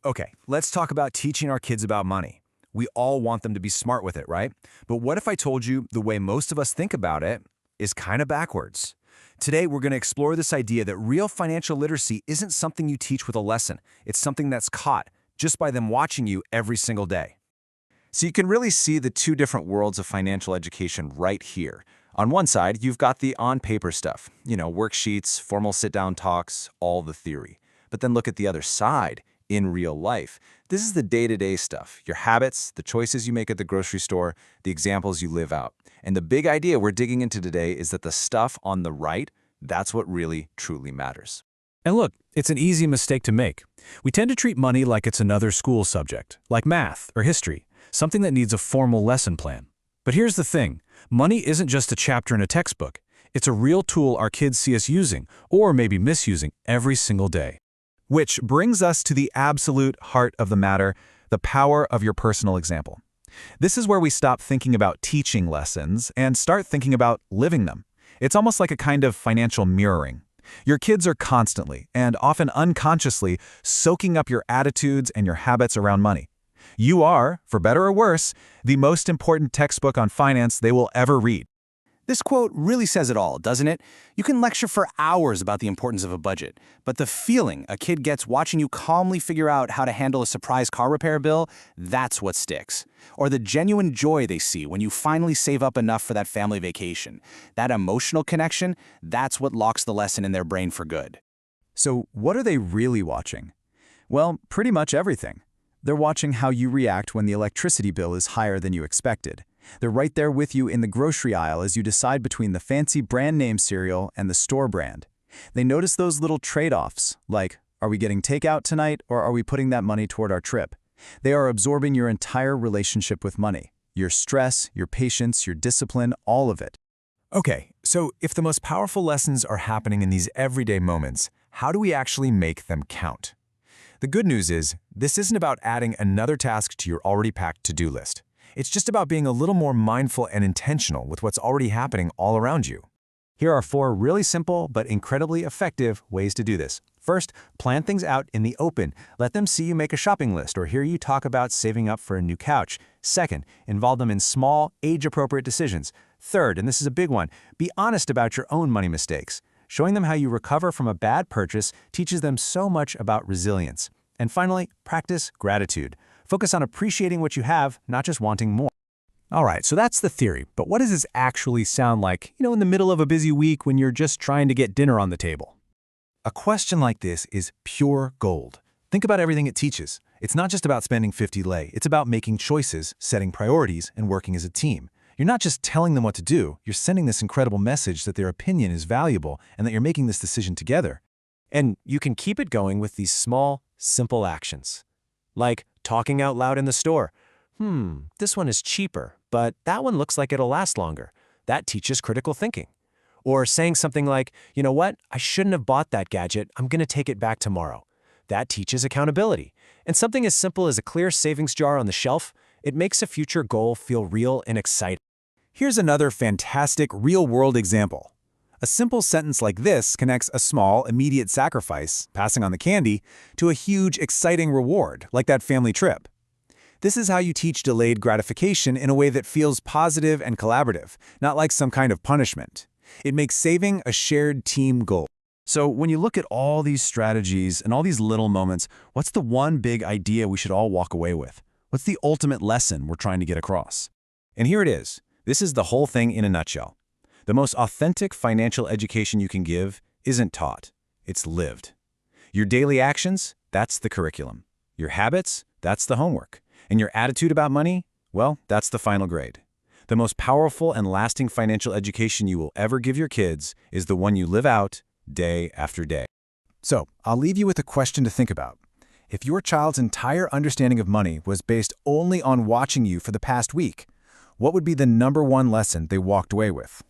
Okay, let's talk about teaching our kids about money. We all want them to be smart with it, right? But what if I told you the way most of us think about it is kind of backwards? Today, we're going to explore this idea that real financial literacy isn't something you teach with a lesson. It's something that's caught just by them watching you every single day. So you can really see the two different worlds of financial education right here. On one side, you've got the on-paper stuff, worksheets, formal sit-down talks, all the theory. But then look at the other side, in real life. This is the day-to-day stuff, your habits, the choices you make at the grocery store, the examples you live out. And the big idea we're digging into today is that the stuff on the right, that's what really, truly matters. And look, it's an easy mistake to make. We tend to treat money like it's another school subject, like math or history, something that needs a formal lesson plan. But here's the thing, money isn't just a chapter in a textbook. It's a real tool our kids see us using, or maybe misusing, every single day. Which brings us to the absolute heart of the matter, the power of your personal example. This is where we stop thinking about teaching lessons and start thinking about living them. It's almost like a kind of financial mirroring. Your kids are constantly, and often unconsciously, soaking up your attitudes and your habits around money. You are, for better or worse, the most important textbook on finance they will ever read. This quote really says it all, doesn't it? You can lecture for hours about the importance of a budget, but the feeling a kid gets watching you calmly figure out how to handle a surprise car repair bill, that's what sticks. Or the genuine joy they see when you finally save up enough for that family vacation. That emotional connection, that's what locks the lesson in their brain for good. So what are they really watching? Well, pretty much everything. They're watching how you react when the electricity bill is higher than you expected. They're right there with you in the grocery aisle as you decide between the fancy brand name cereal and the store brand. They notice those little trade-offs, like, are we getting takeout tonight or are we putting that money toward our trip? They are absorbing your entire relationship with money, your stress, your patience, your discipline, all of it. Okay, so if the most powerful lessons are happening in these everyday moments, how do we actually make them count? The good news is, this isn't about adding another task to your already packed to-do list. It's just about being a little more mindful and intentional with what's already happening all around you. Here are 4 really simple but incredibly effective ways to do this. First, plan things out in the open. Let them see you make a shopping list or hear you talk about saving up for a new couch. Second, involve them in small, age-appropriate decisions. Third, and this is a big one, be honest about your own money mistakes. Showing them how you recover from a bad purchase teaches them so much about resilience. And finally, practice gratitude. Focus on appreciating what you have, not just wanting more. All right, so that's the theory, but what does this actually sound like, in the middle of a busy week when you're just trying to get dinner on the table? A question like this is pure gold. Think about everything it teaches. It's not just about spending 50 lei, it's about making choices, setting priorities, and working as a team. You're not just telling them what to do, you're sending this incredible message that their opinion is valuable and that you're making this decision together. And you can keep it going with these small, simple actions. Like talking out loud in the store. This one is cheaper, but that one looks like it'll last longer. That teaches critical thinking. Or saying something like, you know what, I shouldn't have bought that gadget, I'm going to take it back tomorrow. That teaches accountability. And something as simple as a clear savings jar on the shelf, it makes a future goal feel real and exciting. Here's another fantastic real-world example. A simple sentence like this connects a small, immediate sacrifice, passing on the candy, to a huge, exciting reward, like that family trip. This is how you teach delayed gratification in a way that feels positive and collaborative, not like some kind of punishment. It makes saving a shared team goal. So when you look at all these strategies and all these little moments, what's the one big idea we should all walk away with? What's the ultimate lesson we're trying to get across? And here it is. This is the whole thing in a nutshell. The most authentic financial education you can give isn't taught, it's lived. Your daily actions, that's the curriculum. Your habits, that's the homework. And your attitude about money, well, that's the final grade. The most powerful and lasting financial education you will ever give your kids is the one you live out day after day. So, I'll leave you with a question to think about. If your child's entire understanding of money was based only on watching you for the past week, what would be the #1 lesson they walked away with?